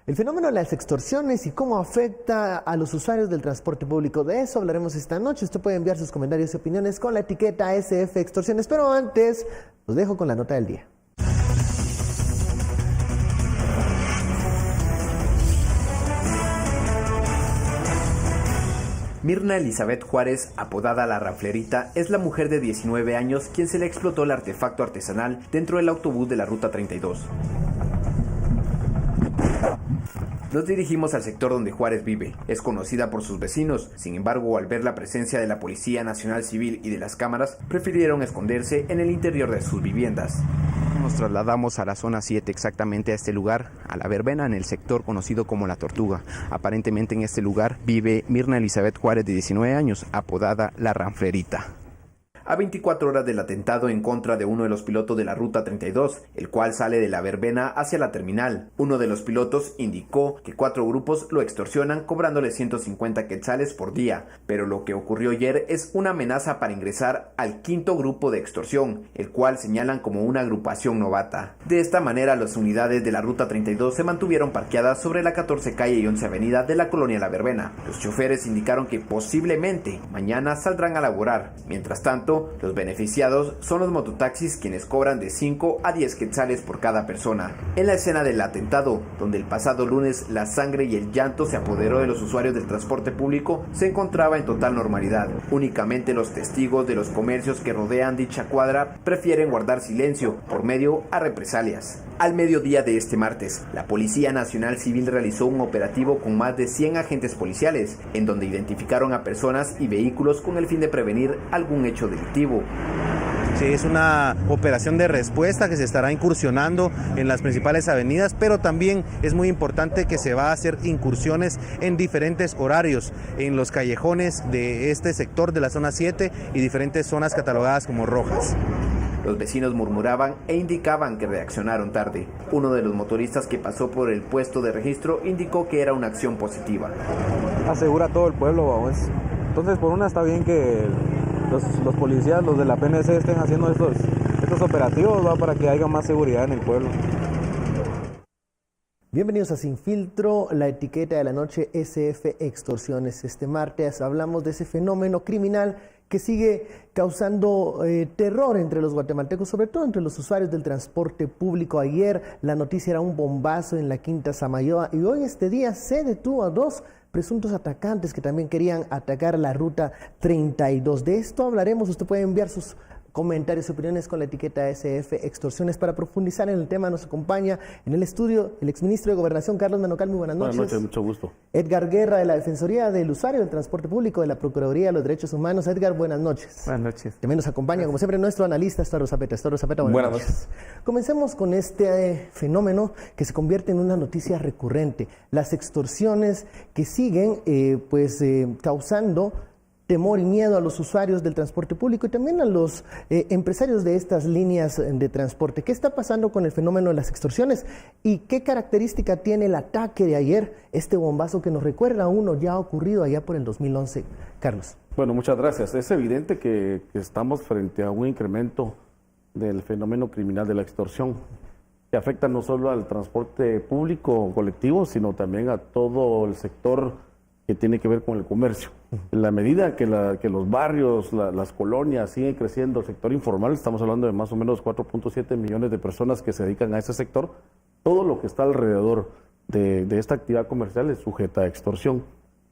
El fenómeno de las extorsiones y cómo afecta a los usuarios del transporte público. De eso hablaremos esta noche. Usted puede enviar sus comentarios y opiniones con la etiqueta SF Extorsiones. Pero antes, los dejo con la nota del día. Mirna Elizabeth Juárez, apodada La Ranflerita, es la mujer de 19 años quien se le explotó el artefacto artesanal dentro del autobús de la Ruta 32. Nos dirigimos al sector donde Juárez vive. Es conocida por sus vecinos. Sin embargo, al ver la presencia de la Policía Nacional Civil y de las cámaras, prefirieron esconderse en el interior de sus viviendas. Nos trasladamos a la zona 7, exactamente a este lugar, a La Verbena, en el sector conocido como La Tortuga. Aparentemente en este lugar vive Mirna Elizabeth Juárez, de 19 años, apodada La Ranflerita. A 24 horas del atentado en contra de uno de los pilotos de la Ruta 32, el cual sale de La Verbena hacia la terminal. Uno de los pilotos indicó que 4 grupos lo extorsionan cobrándole 150 quetzales por día, pero lo que ocurrió ayer es una amenaza para ingresar al 5º grupo de extorsión, el cual señalan como una agrupación novata. De esta manera, las unidades de la Ruta 32 se mantuvieron parqueadas sobre la 14 calle y 11 avenida de la colonia La Verbena. Los choferes indicaron que posiblemente mañana saldrán a laborar. Mientras tanto, los beneficiados son los mototaxis, quienes cobran de 5 a 10 quetzales por cada persona. En la escena del atentado, donde el pasado lunes la sangre y el llanto se apoderó de los usuarios del transporte público, se encontraba en total normalidad. Únicamente los testigos de los comercios que rodean dicha cuadra prefieren guardar silencio por medio a represalias. Al mediodía de este martes, la Policía Nacional Civil realizó un operativo con más de 100 agentes policiales, en donde identificaron a personas y vehículos con el fin de prevenir algún hecho delictivo. Sí, es una operación de respuesta que se estará incursionando en las principales avenidas, pero también es muy importante que se va a hacer incursiones en diferentes horarios, en los callejones de este sector de la zona 7 y diferentes zonas catalogadas como rojas. Los vecinos murmuraban e indicaban que reaccionaron tarde. Uno de los motoristas que pasó por el puesto de registro indicó que era una acción positiva. Asegura todo el pueblo, vamos. Entonces, por una está bien que los policías, los de la PNC, estén haciendo estos operativos, ¿va? Para que haya más seguridad en el pueblo. Bienvenidos a Sin Filtro, la etiqueta de la noche SF Extorsiones. Este martes hablamos de ese fenómeno criminal que sigue causando terror entre los guatemaltecos, sobre todo entre los usuarios del transporte público. Ayer la noticia era un bombazo en la Quinta Samayoa y hoy este día se detuvo a 2 presuntos atacantes que también querían atacar la Ruta 32. De esto hablaremos. Usted puede enviar sus comentarios y opiniones con la etiqueta SF Extorsiones. Para profundizar en el tema nos acompaña en el estudio el exministro de Gobernación, Carlos Menocal. Muy buenas noches. Buenas noches, mucho gusto. Edgar Guerra, de la Defensoría del Usuario del Transporte Público de la Procuraduría de los Derechos Humanos. Edgar, buenas noches. Buenas noches. También nos acompaña, como siempre, nuestro analista, Estoro Zapeta. Estoro Zapeta, buenas noches. Comencemos con este fenómeno que se convierte en una noticia recurrente. Las extorsiones que siguen causando temor y miedo a los usuarios del transporte público y también a los empresarios de estas líneas de transporte. ¿Qué está pasando con el fenómeno de las extorsiones y qué característica tiene el ataque de ayer, este bombazo que nos recuerda a uno ya ocurrido allá por el 2011? Carlos. Bueno, muchas gracias. Es evidente que estamos frente a un incremento del fenómeno criminal de la extorsión, que afecta no solo al transporte público o colectivo, sino también a todo el sector que tiene que ver con el comercio. En la medida que los barrios, las colonias siguen creciendo, el sector informal, estamos hablando de más o menos 4.7 millones de personas que se dedican a ese sector, todo lo que está alrededor de esta actividad comercial es sujeta a extorsión.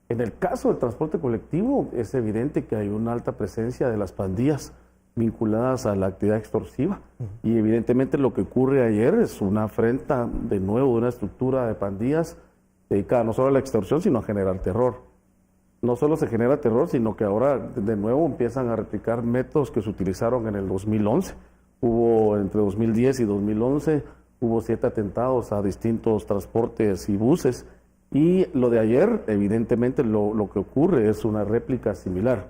En el caso del transporte colectivo, es evidente que hay una alta presencia de las pandillas vinculadas a la actividad extorsiva. Y evidentemente lo que ocurre ayer es una afrenta de nuevo de una estructura de pandillas dedicada no solo a la extorsión, sino a generar terror. No solo se genera terror, sino que ahora de nuevo empiezan a replicar métodos que se utilizaron en el 2011. Hubo entre 2010 y 2011, hubo 7 atentados a distintos transportes y buses. Y lo de ayer, evidentemente, lo que ocurre es una réplica similar.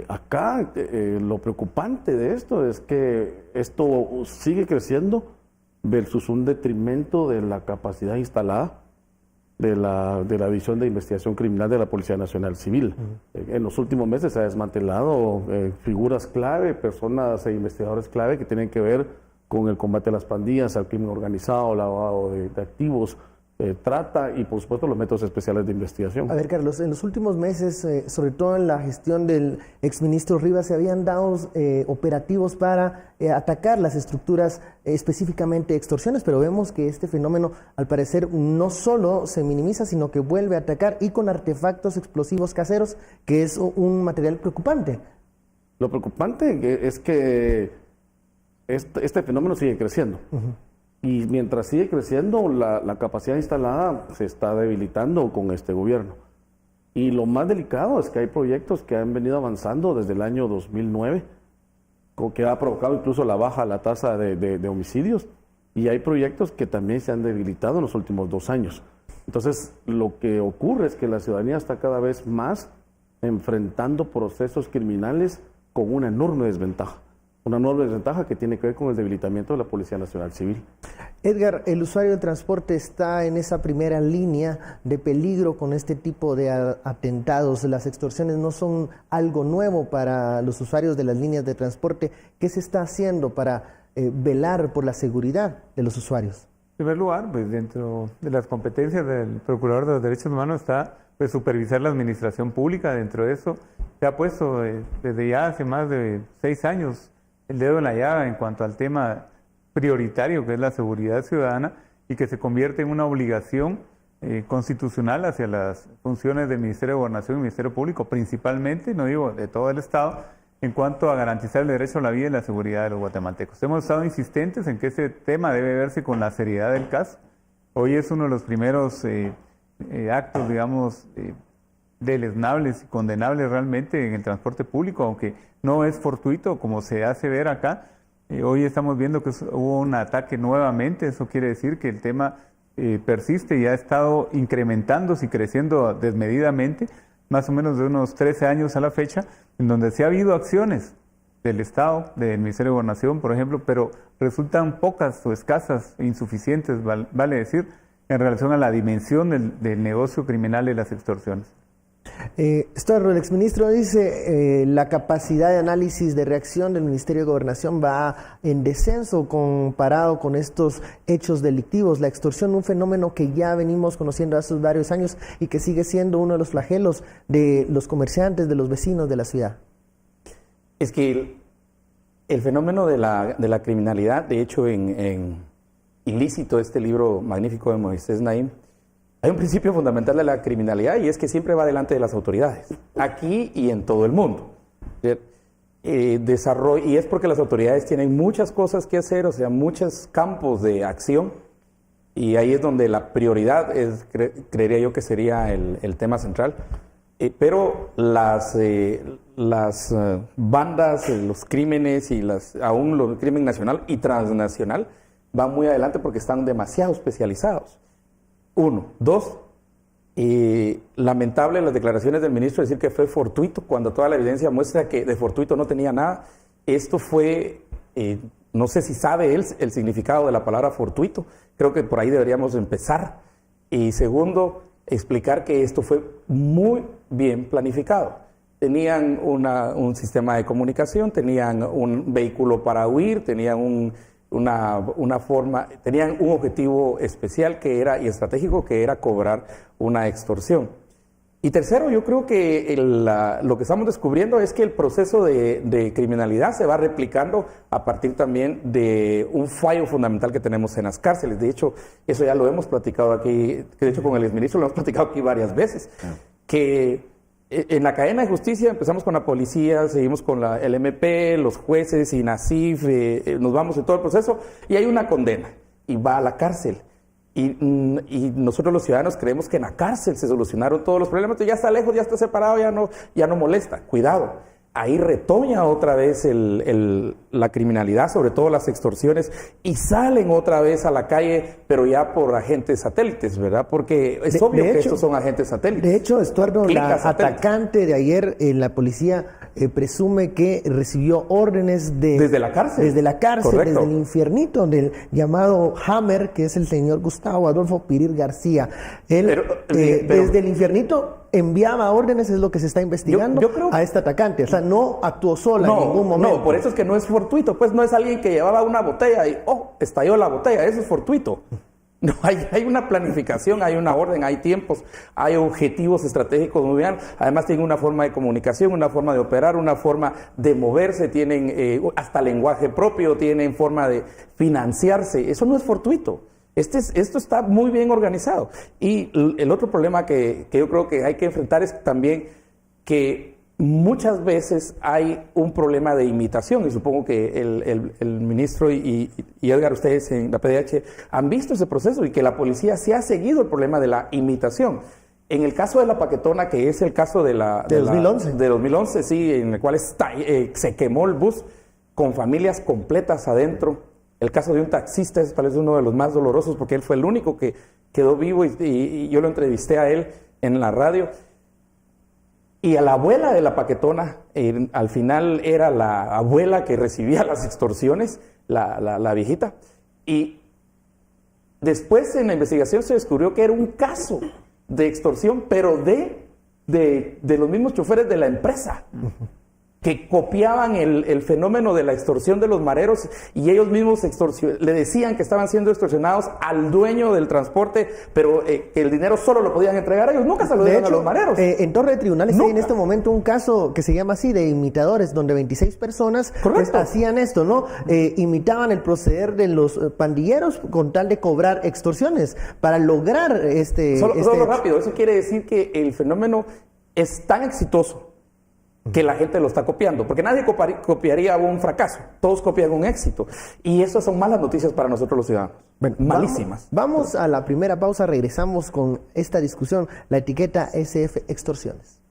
Acá lo preocupante de esto es que esto sigue creciendo versus un detrimento de la capacidad instalada de la División de Investigación Criminal de la Policía Nacional Civil. En los últimos meses se ha desmantelado figuras clave, personas e investigadores clave que tienen que ver con el combate a las pandillas, al crimen organizado, lavado de activos, trata y por supuesto los métodos especiales de investigación. A ver, Carlos, en los últimos meses, sobre todo en la gestión del exministro Rivas, se habían dado operativos para atacar las estructuras, específicamente extorsiones, pero vemos que este fenómeno, al parecer, no solo se minimiza, sino que vuelve a atacar y con artefactos explosivos caseros, que es un material preocupante. Lo preocupante es que este fenómeno sigue creciendo. Y mientras sigue creciendo, la capacidad instalada se está debilitando con este gobierno. Y lo más delicado es que hay proyectos que han venido avanzando desde el año 2009, que ha provocado incluso la baja la tasa de homicidios. Y hay proyectos que también se han debilitado en los últimos 2 años. Entonces, lo que ocurre es que la ciudadanía está cada vez más enfrentando procesos criminales con una enorme desventaja. Una enorme desventaja que tiene que ver con el debilitamiento de la Policía Nacional Civil. Edgar, el usuario del transporte está en esa primera línea de peligro con este tipo de atentados. Las extorsiones no son algo nuevo para los usuarios de las líneas de transporte. ¿Qué se está haciendo para velar por la seguridad de los usuarios? En primer lugar, pues dentro de las competencias del Procurador de los Derechos Humanos está pues supervisar la administración pública. Dentro de eso se ha puesto desde ya hace más de 6 años el dedo en la llaga en cuanto al tema prioritario que es la seguridad ciudadana y que se convierte en una obligación constitucional hacia las funciones del Ministerio de Gobernación y Ministerio Público, principalmente, no digo de todo el Estado, en cuanto a garantizar el derecho a la vida y la seguridad de los guatemaltecos. Hemos estado insistentes en que ese tema debe verse con la seriedad del caso. Hoy es uno de los primeros actos, digamos, deleznables y condenables realmente en el transporte público, aunque no es fortuito como se hace ver acá. Hoy estamos viendo que hubo un ataque nuevamente, eso quiere decir que el tema persiste y ha estado incrementándose y creciendo desmedidamente, más o menos de unos 13 años a la fecha, en donde sí ha habido acciones del Estado, del Ministerio de Gobernación, por ejemplo, pero resultan pocas o escasas, insuficientes, vale decir, en relación a la dimensión del negocio criminal de las extorsiones. Storro, el exministro dice la capacidad de análisis de reacción del Ministerio de Gobernación va en descenso comparado con estos hechos delictivos. La extorsión, un fenómeno que ya venimos conociendo hace varios años y que sigue siendo uno de los flagelos de los comerciantes, de los vecinos de la ciudad. Es que el fenómeno de la criminalidad, de hecho en Ilícito, este libro magnífico de Moisés Naim, hay un principio fundamental de la criminalidad y es que siempre va delante de las autoridades, aquí y en todo el mundo. Y es porque las autoridades tienen muchas cosas que hacer, o sea, muchos campos de acción, y ahí es donde la prioridad creería yo que sería el tema central. Pero las bandas, los crímenes y aún los crimen nacional y transnacional van muy adelante porque están demasiado especializados. 1. 2. Lamentable las declaraciones del ministro decir que fue fortuito cuando toda la evidencia muestra que de fortuito no tenía nada. Esto fue, no sé si sabe él el significado de la palabra fortuito, creo que por ahí deberíamos empezar. Y segundo, explicar que esto fue muy bien planificado. Tenían un sistema de comunicación, tenían un vehículo para huir, tenían una forma, tenían un objetivo especial y estratégico que era cobrar una extorsión. Y tercero, yo creo que lo que estamos descubriendo es que el proceso de criminalidad se va replicando a partir también de un fallo fundamental que tenemos en las cárceles. De hecho, eso ya lo hemos platicado aquí, que de hecho con el exministro lo hemos platicado aquí varias veces, que en la cadena de justicia empezamos con la policía, seguimos con el MP, los jueces, INASIF, nos vamos en todo el proceso y hay una condena y va a la cárcel. Y nosotros los ciudadanos creemos que en la cárcel se solucionaron todos los problemas, ya está lejos, ya está separado, ya no molesta. Cuidado, ahí retoña otra vez la criminalidad, sobre todo las extorsiones, y salen otra vez a la calle, pero ya por agentes satélites, ¿verdad? Porque es obvio que estos son agentes satélites. De hecho, Estuardo, la atacante de ayer, la policía presume que recibió órdenes desde la cárcel. Desde la cárcel, correcto, desde el infiernito, del llamado Hammer, que es el señor Gustavo Adolfo Pirir García. Él, desde el infiernito, enviaba órdenes, es lo que se está investigando, yo creo, a esta atacante. O sea, no actuó sola en ningún momento. No, por eso es que no es fortuito. Pues no es alguien que llevaba una botella y, estalló la botella. Eso es fortuito. No, hay una planificación, hay una orden, hay tiempos, hay objetivos estratégicos muy bien. Además tienen una forma de comunicación, una forma de operar, una forma de moverse, tienen hasta lenguaje propio, tienen forma de financiarse. Eso no es fortuito. Esto está muy bien organizado. Y el otro problema que yo creo que hay que enfrentar es también que muchas veces hay un problema de imitación, y supongo que el ministro y Edgar, ustedes en la PDH han visto ese proceso, y que la policía sí ha seguido el problema de la imitación. En el caso de la paquetona, que es el caso de 2011. De 2011, sí, en el cual se quemó el bus con familias completas adentro. El caso de un taxista es tal vez uno de los más dolorosos, porque él fue el único que quedó vivo, y yo lo entrevisté a él en la radio. Y a la abuela de la paquetona, al final era la abuela que recibía las extorsiones, la viejita. Y después en la investigación se descubrió que era un caso de extorsión, pero de los mismos choferes de la empresa, que copiaban el fenómeno de la extorsión de los mareros, y ellos mismos le decían que estaban siendo extorsionados al dueño del transporte, pero que el dinero solo lo podían entregar a ellos. Nunca se lo dieron a los mareros. En Torre de Tribunales hay en este momento un caso que se llama así, de imitadores, donde 26 personas hacían esto, ¿no? Imitaban el proceder de los pandilleros con tal de cobrar extorsiones para lograr Solo rápido, eso quiere decir que el fenómeno es tan exitoso que la gente lo está copiando, porque nadie copiaría un fracaso, todos copian un éxito, y eso son malas noticias para nosotros los ciudadanos. Bueno, malísimas. Vamos a la primera pausa, regresamos con esta discusión, la etiqueta SF Extorsiones.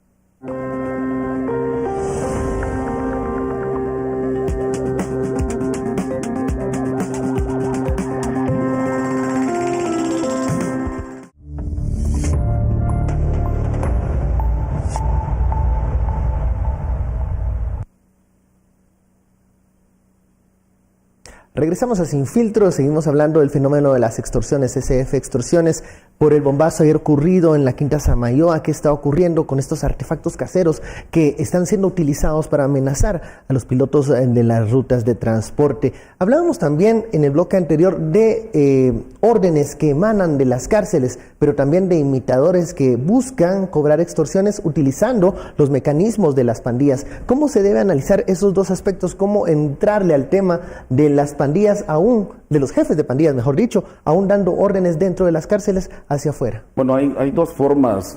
Regresamos a Sin Filtro, seguimos hablando del fenómeno de las extorsiones, SF Extorsiones, por el bombazo ayer ocurrido en la Quinta Samayoa. ¿Qué está ocurriendo con estos artefactos caseros que están siendo utilizados para amenazar a los pilotos de las rutas de transporte? Hablábamos también en el bloque anterior de órdenes que emanan de las cárceles, pero también de imitadores que buscan cobrar extorsiones utilizando los mecanismos de las pandillas. ¿Cómo se debe analizar esos dos aspectos? ¿Cómo entrarle al tema de las pandillas aún, de los jefes de pandillas, mejor dicho, aún dando órdenes dentro de las cárceles hacia afuera? Bueno, hay dos formas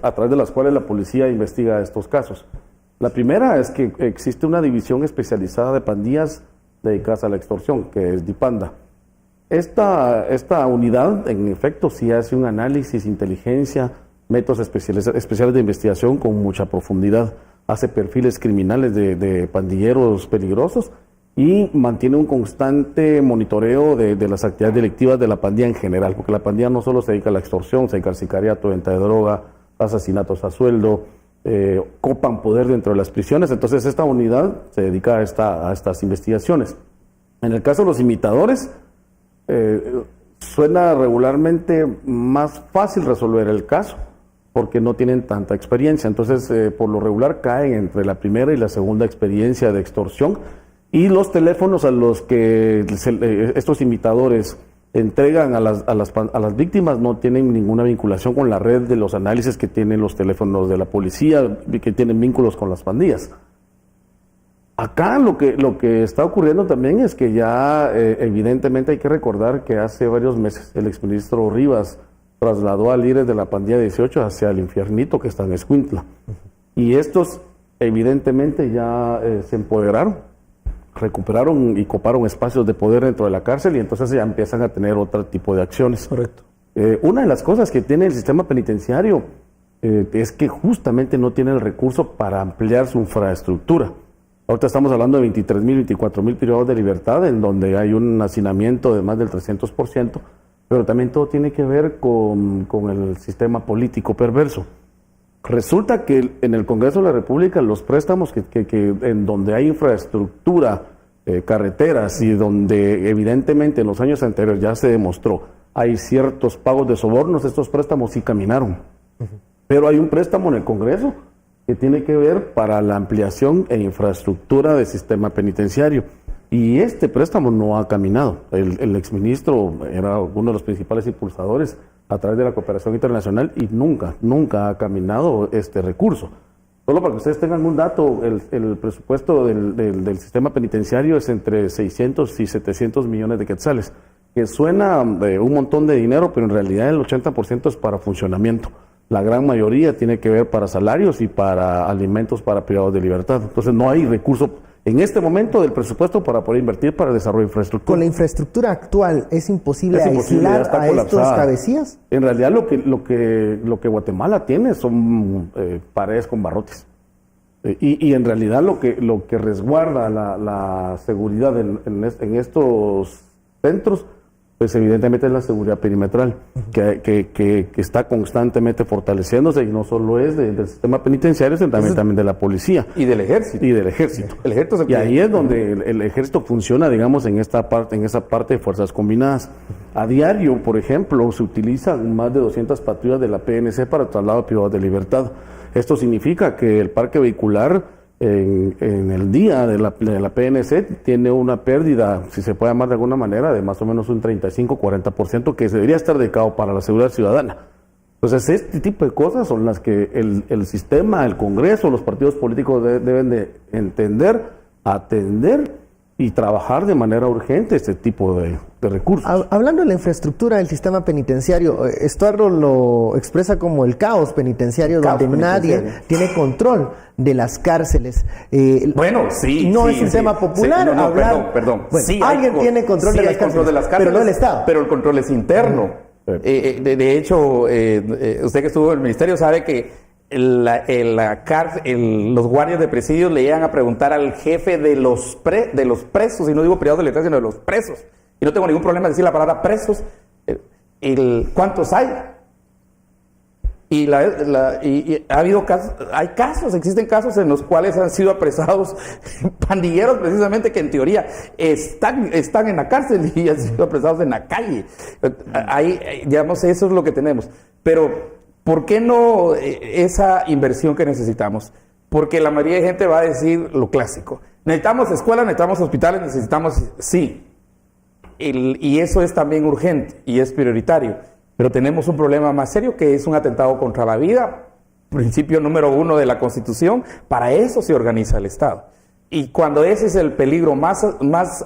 a través de las cuales la policía investiga estos casos. La primera es que existe una división especializada de pandillas dedicadas a la extorsión, que es DIPANDA. Esta unidad, en efecto, sí hace un análisis, inteligencia, métodos especiales de investigación con mucha profundidad, hace perfiles criminales de pandilleros peligrosos y mantiene un constante monitoreo de las actividades delictivas de la pandilla en general, porque la pandilla no solo se dedica a la extorsión, se dedica al sicariato, venta de droga, asesinatos a sueldo, copan poder dentro de las prisiones. Entonces esta unidad se dedica a estas investigaciones. En el caso de los imitadores, suena regularmente más fácil resolver el caso, porque no tienen tanta experiencia. Entonces, por lo regular caen entre la primera y la segunda experiencia de extorsión, y los teléfonos a los que estos imitadores entregan a las víctimas no tienen ninguna vinculación con la red de los análisis que tienen los teléfonos de la policía, que tienen vínculos con las pandillas. Acá lo que está ocurriendo también es que ya evidentemente hay que recordar que hace varios meses el exministro Rivas trasladó a líderes de la pandilla 18 hacia el infiernito que está en Escuintla. Y estos evidentemente ya se empoderaron, recuperaron y coparon espacios de poder dentro de la cárcel, y entonces ya empiezan a tener otro tipo de acciones. Correcto. Una de las cosas que tiene el sistema penitenciario es que justamente no tiene el recurso para ampliar su infraestructura. Ahorita estamos hablando de 23.000, 24.000 privados de libertad, en donde hay un hacinamiento de más del 300%, pero también todo tiene que ver con el sistema político perverso. Resulta que en el Congreso de la República los préstamos que en donde hay infraestructura, carreteras, y donde evidentemente en los años anteriores ya se demostró hay ciertos pagos de sobornos, estos préstamos sí caminaron. Pero hay un préstamo en el Congreso que tiene que ver para la ampliación e infraestructura del sistema penitenciario. Y este préstamo no ha caminado. El exministro era uno de los principales impulsadores a través de la cooperación internacional y nunca ha caminado este recurso. Solo para que ustedes tengan un dato, el presupuesto del sistema penitenciario es entre 600 y 700 millones de quetzales, que suena un montón de dinero, pero en realidad el 80% es para funcionamiento. La gran mayoría tiene que ver para salarios y para alimentos para privados de libertad. Entonces no hay recurso en este momento del presupuesto para poder invertir para el desarrollo de infraestructura. Con la infraestructura actual, ¿es imposible aislar a estos cabecillas? En realidad lo que Guatemala tiene son paredes con barrotes. Y en realidad lo que resguarda la seguridad en estos centros, pues evidentemente es la seguridad perimetral, que está constantemente fortaleciéndose, y no solo es del sistema penitenciario, sino también de la policía. Y del ejército. Y del ejército. El ejército y ahí es donde el ejército funciona, digamos, en esa parte de fuerzas combinadas. A diario, por ejemplo, se utilizan más de 200 patrullas de la PNC para traslado de privados de libertad. Esto significa que el parque vehicular en el día de la PNC tiene una pérdida, si se puede llamar de alguna manera, de más o menos un 35-40% que debería estar dedicado para la seguridad ciudadana. Entonces, este tipo de cosas son las que el sistema, el Congreso, los partidos políticos deben de entender, atender y trabajar de manera urgente este tipo de recursos. Hablando de la infraestructura del sistema penitenciario, Estuardo lo expresa como el caos penitenciario, donde nadie tiene control de las cárceles. Bueno, sí. No sí, es un sí, tema popular. Sí, Perdón. Bueno, sí, alguien tiene control de las cárceles, pero no el Estado. Pero el control es interno. De hecho, usted que estuvo en el ministerio sabe que los guardias de presidios le llegan a preguntar al jefe de los presos, y no digo privados de libertad, sino de los presos, y no tengo ningún problema en decir la palabra presos, ¿cuántos hay? Y ha habido casos, existen casos en los cuales han sido apresados pandilleros precisamente que en teoría están en la cárcel y han sido apresados en la calle. Digamos, eso es lo que tenemos. Pero ¿por qué no esa inversión que necesitamos? Porque la mayoría de gente va a decir lo clásico. Necesitamos escuelas, necesitamos hospitales, necesitamos... Sí. Y eso es también urgente y es prioritario. Pero tenemos un problema más serio, que es un atentado contra la vida, principio número 1 de la Constitución. Para eso se organiza el Estado. Y cuando ese es el peligro más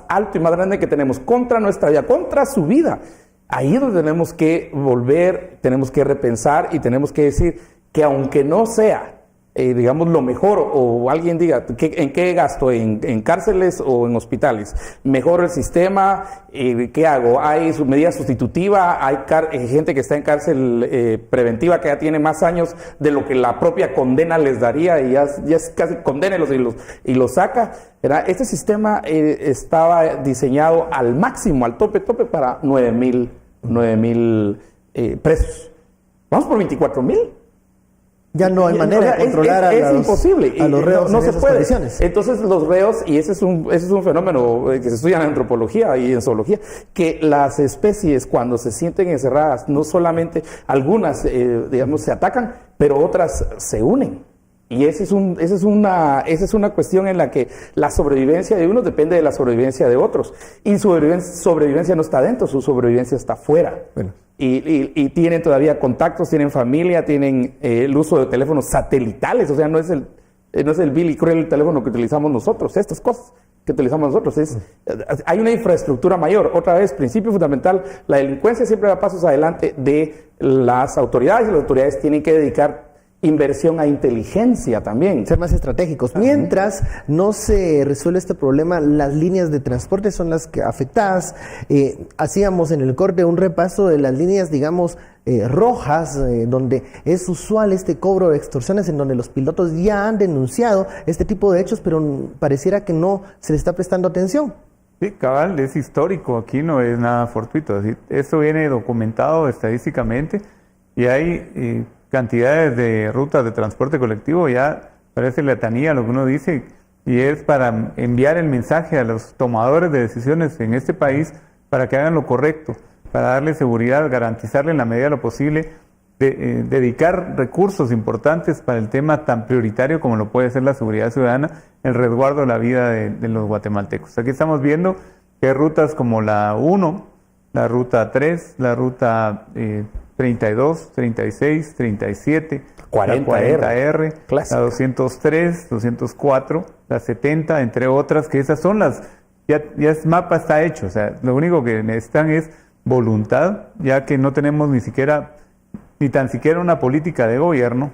alto y más grande que tenemos contra nuestra vida, contra su vida, ahí es donde tenemos que volver, tenemos que repensar y tenemos que decir que aunque no sea, digamos, lo mejor, o alguien diga, ¿en qué gasto? ¿En cárceles o en hospitales? ¿Mejor el sistema? ¿Qué hago? ¿Hay su medida sustitutiva? ¿Hay gente que está en cárcel preventiva que ya tiene más años de lo que la propia condena les daría y ya es casi condénelos y los saca? Este sistema estaba diseñado al máximo, al tope para 9,000 presos. Vamos por 24,000. Ya no hay manera de controlar es imposible. A los reos no en se esas puede. condiciones. Entonces los reos, y ese es un fenómeno que se estudia en antropología y en zoología, que las especies cuando se sienten encerradas, no solamente algunas, digamos, se atacan, pero otras se unen. Y esa es una cuestión en la que la sobrevivencia de unos depende de la sobrevivencia de otros. Y su sobrevivencia no está dentro, su sobrevivencia está fuera. Bueno. Y tienen todavía contactos, tienen familia, tienen el uso de teléfonos satelitales. O sea, no es el vil y cruel teléfono que utilizamos nosotros. Estas cosas que utilizamos nosotros. Hay una infraestructura mayor. Otra vez, principio fundamental, la delincuencia siempre va pasos adelante de las autoridades, y las autoridades tienen que dedicar inversión a inteligencia también. Ser más estratégicos. Mientras no se resuelve este problema, las líneas de transporte son las que afectadas. Hacíamos en el corte un repaso de las líneas, digamos, rojas, donde es usual este cobro de extorsiones, en donde los pilotos ya han denunciado este tipo de hechos, pero pareciera que no se le está prestando atención. Sí, cabal, es histórico, aquí no es nada fortuito. Esto viene documentado estadísticamente y hay cantidades de rutas de transporte colectivo, ya parece letanía lo que uno dice, y es para enviar el mensaje a los tomadores de decisiones en este país para que hagan lo correcto, para darle seguridad, garantizarle en la medida de lo posible dedicar recursos importantes para el tema tan prioritario como lo puede ser la seguridad ciudadana, el resguardo de la vida de los guatemaltecos. Aquí estamos viendo que hay rutas como la 1, la ruta 3, la ruta 32, 36, 37, 40R, la 40R, la 203, 204, la 70, entre otras, que esas son las, ya el mapa está hecho, o sea, lo único que necesitan es voluntad, ya que no tenemos ni tan siquiera una política de gobierno,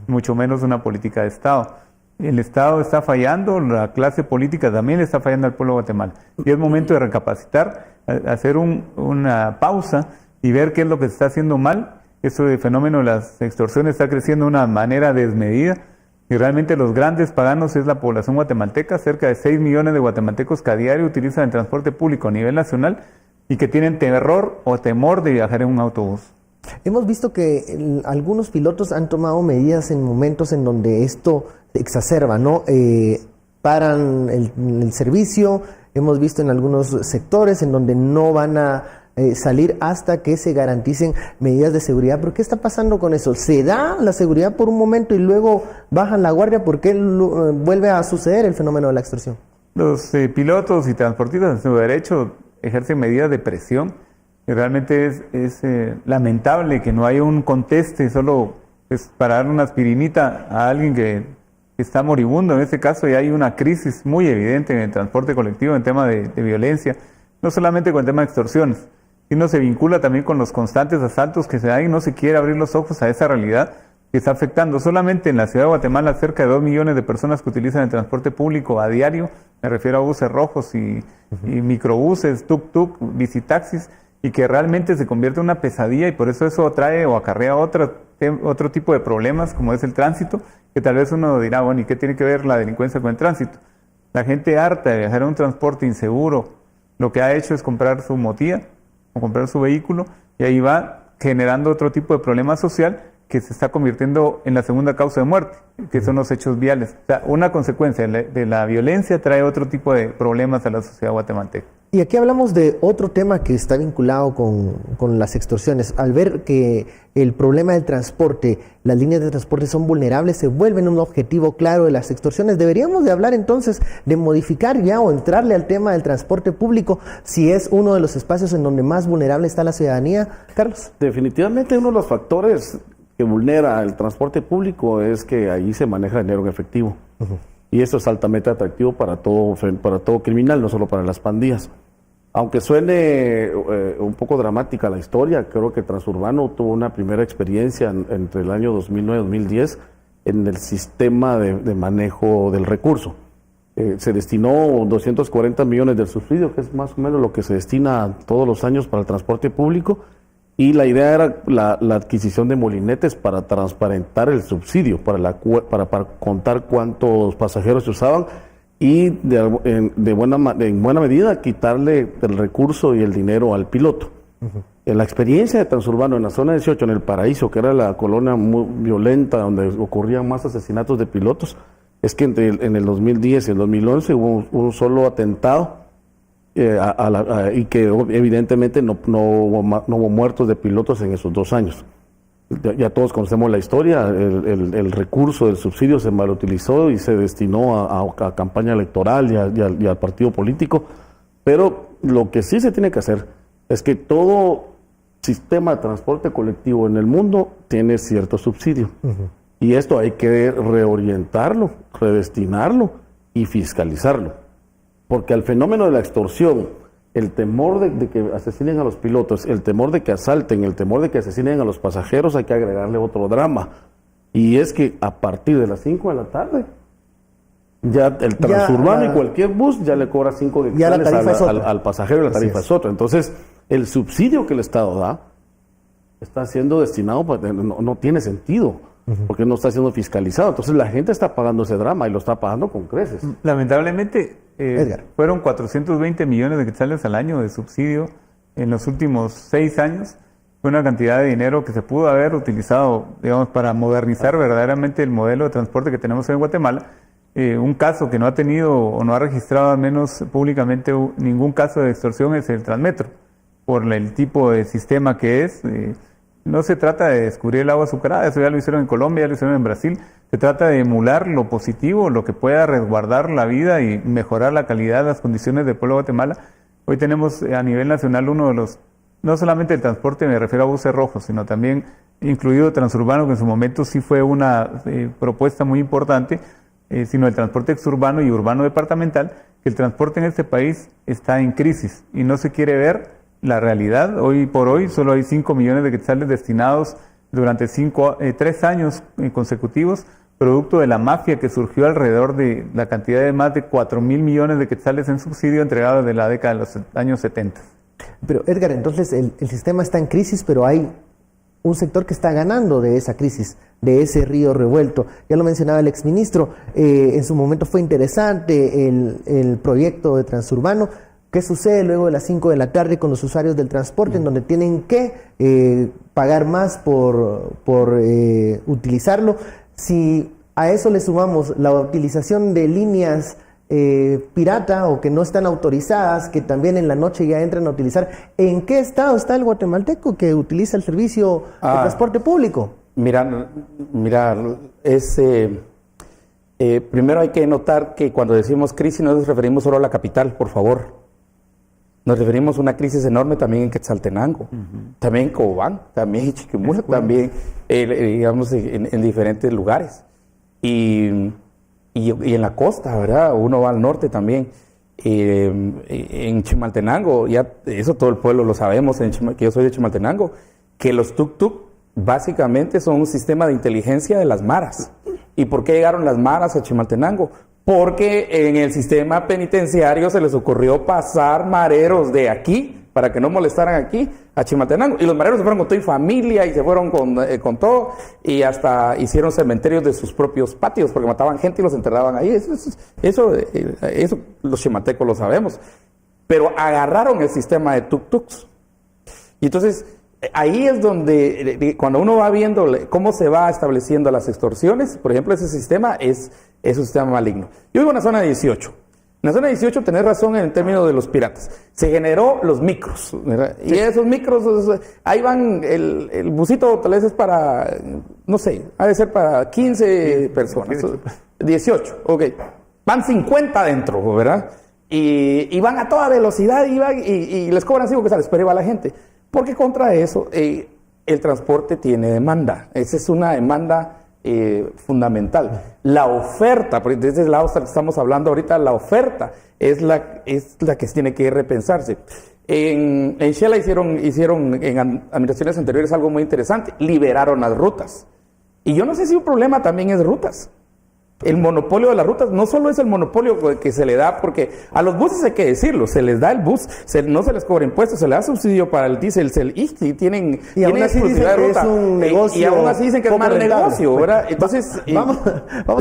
mucho menos una política de Estado. El Estado está fallando, la clase política también le está fallando al pueblo de Guatemala. Y es momento de recapacitar, hacer una pausa y ver qué es lo que se está haciendo mal. Eso de fenómeno de las extorsiones está creciendo de una manera desmedida y realmente los grandes paganos es la población guatemalteca, cerca de 6 millones de guatemaltecos que a diario utilizan el transporte público a nivel nacional y que tienen terror o temor de viajar en un autobús. Hemos visto que algunos pilotos han tomado medidas en momentos en donde esto se exacerba, ¿no? Paran el servicio, hemos visto en algunos sectores en donde no van a salir hasta que se garanticen medidas de seguridad. ¿Pero qué está pasando con eso? ¿Se da la seguridad por un momento y luego bajan la guardia? ¿Por qué vuelve a suceder el fenómeno de la extorsión? Los pilotos y transportistas en su derecho ejercen medidas de presión. Y realmente es lamentable que no haya un conteste, solo es para dar una aspirinita a alguien que está moribundo. En este caso ya hay una crisis muy evidente en el transporte colectivo en tema de violencia, no solamente con el tema de extorsiones, sino se vincula también con los constantes asaltos que se dan y no se quiere abrir los ojos a esa realidad que está afectando solamente en la ciudad de Guatemala cerca de 2 millones de personas que utilizan el transporte público a diario. Me refiero a buses rojos y microbuses, tuk-tuk, bicitaxis, y que realmente se convierte en una pesadilla y por eso trae o acarrea otro tipo de problemas como es el tránsito, que tal vez uno dirá, bueno, ¿y qué tiene que ver la delincuencia con el tránsito? La gente harta de viajar en un transporte inseguro, lo que ha hecho es comprar su motía o comprar su vehículo y ahí va generando otro tipo de problema social que se está convirtiendo en la segunda causa de muerte, que son los hechos viales. O sea, una consecuencia de la violencia trae otro tipo de problemas a la sociedad guatemalteca. Y aquí hablamos de otro tema que está vinculado con las extorsiones. Al ver que el problema del transporte, las líneas de transporte son vulnerables, se vuelven un objetivo claro de las extorsiones. Deberíamos de hablar entonces de modificar ya o entrarle al tema del transporte público, si es uno de los espacios en donde más vulnerable está la ciudadanía. Carlos. Definitivamente uno de los factores que vulnera el transporte público es que ahí se maneja dinero en efectivo. Y eso es altamente atractivo para todo criminal, no solo para las pandillas. Aunque suene un poco dramática la historia, creo que Transurbano tuvo una primera experiencia entre el año 2009 y 2010 en el sistema de manejo del recurso. Se destinó 240 millones del subsidio, que es más o menos lo que se destina todos los años para el transporte público, y la idea era la adquisición de molinetes para transparentar el subsidio, para contar cuántos pasajeros se usaban y en buena medida quitarle el recurso y el dinero al piloto. En la experiencia de Transurbano en la zona 18, en El Paraíso, que era la colonia muy violenta donde ocurrían más asesinatos de pilotos, es que en el 2010 y el 2011 hubo un solo atentado y que evidentemente no hubo muertos de pilotos en esos 2 años. Ya todos conocemos la historia, el recurso del subsidio se malutilizó y se destinó a campaña electoral y al partido político, pero lo que sí se tiene que hacer es que todo sistema de transporte colectivo en el mundo tiene cierto subsidio, y esto hay que reorientarlo, redestinarlo y fiscalizarlo. Porque al fenómeno de la extorsión, el temor de que asesinen a los pilotos, el temor de que asalten, el temor de que asesinen a los pasajeros, hay que agregarle otro drama. Y es que a partir de las 5 de la tarde, ya el Transurbano y cualquier bus ya le cobra 5 quetzales al pasajero y la tarifa es otra. Entonces, el subsidio que el Estado da está siendo destinado, no tiene sentido, porque no está siendo fiscalizado. Entonces la gente está pagando ese drama y lo está pagando con creces. Lamentablemente fueron 420 millones de quetzales al año de subsidio en los últimos 6 años. Fue una cantidad de dinero que se pudo haber utilizado, digamos, para modernizar verdaderamente el modelo de transporte que tenemos en Guatemala. Un caso que no ha tenido o no ha registrado al menos públicamente ningún caso de extorsión es el Transmetro, por el tipo de sistema que es. no se trata de descubrir el agua azucarada, eso ya lo hicieron en Colombia, ya lo hicieron en Brasil. Se trata de emular lo positivo, lo que pueda resguardar la vida y mejorar la calidad, las condiciones del pueblo de Guatemala. Hoy tenemos a nivel nacional uno de los, no solamente el transporte, me refiero a buses rojos, sino también incluido transurbano, que en su momento sí fue una propuesta muy importante, sino el transporte exurbano y urbano departamental, que el transporte en este país está en crisis y no se quiere ver la realidad. Hoy por hoy solo hay 5 millones de quetzales destinados durante 3 años consecutivos, producto de la mafia que surgió alrededor de la cantidad de más de 4.000 millones de quetzales en subsidio entregados de la década de los años 70. Pero Edgar, entonces el sistema está en crisis, pero hay un sector que está ganando de esa crisis, de ese río revuelto. Ya lo mencionaba el exministro, en su momento fue interesante el proyecto de Transurbano. ¿Qué sucede luego de las 5 de la tarde con los usuarios del transporte, en donde tienen que pagar más por utilizarlo? Si a eso le sumamos la utilización de líneas pirata o que no están autorizadas, que también en la noche ya entran a utilizar, ¿en qué estado está el guatemalteco que utiliza el servicio de transporte público? Mira, primero hay que notar que cuando decimos crisis no nos referimos solo a la capital, por favor. Nos referimos a una crisis enorme también en Quetzaltenango, también en Cobán, también en Chiquimula, también digamos en diferentes lugares. Y en la costa, ¿verdad? Uno va al norte también. En Chimaltenango, ya eso todo el pueblo lo sabemos, que yo soy de Chimaltenango, que los tuk-tuk básicamente son un sistema de inteligencia de las maras. ¿Y por qué llegaron las maras a Chimaltenango? Porque en el sistema penitenciario se les ocurrió pasar mareros de aquí, para que no molestaran aquí, a Chimaltenango. Y los mareros se fueron con toda familia y se fueron con todo, y hasta hicieron cementerios de sus propios patios, porque mataban gente y los enterraban ahí. Eso los chimaltecos lo sabemos. Pero agarraron el sistema de tuk-tuks. Y entonces, ahí es donde, cuando uno va viendo cómo se va estableciendo las extorsiones, por ejemplo, ese sistema es un sistema maligno. Yo vivo en la zona 18. En la zona 18 tenés razón en el término de los piratas. Se generó los micros, ¿verdad? Sí. Y esos micros, ahí van, el busito tal vez es para, no sé, ha de ser para 15 personas. 18, ok. Van 50 dentro, ¿verdad? Y van a toda velocidad y les cobran 5 quetzales, pero ahí va la gente. Porque contra eso, el transporte tiene demanda. Esa es una demanda fundamental. La oferta, porque desde el lado que estamos hablando ahorita, la oferta es la que tiene que repensarse. En Shela hicieron en administraciones anteriores algo muy interesante, liberaron las rutas. Y yo no sé si un problema también es rutas. El monopolio de las rutas no solo es el monopolio que se le da, porque a los buses hay que decirlo, se les da el bus, no se les cobra impuestos, se les da subsidio para el diésel, y tienen exclusividad de ruta. Es un negocio, y aún así dicen que es mal negocio, ¿verdad? Entonces, vamos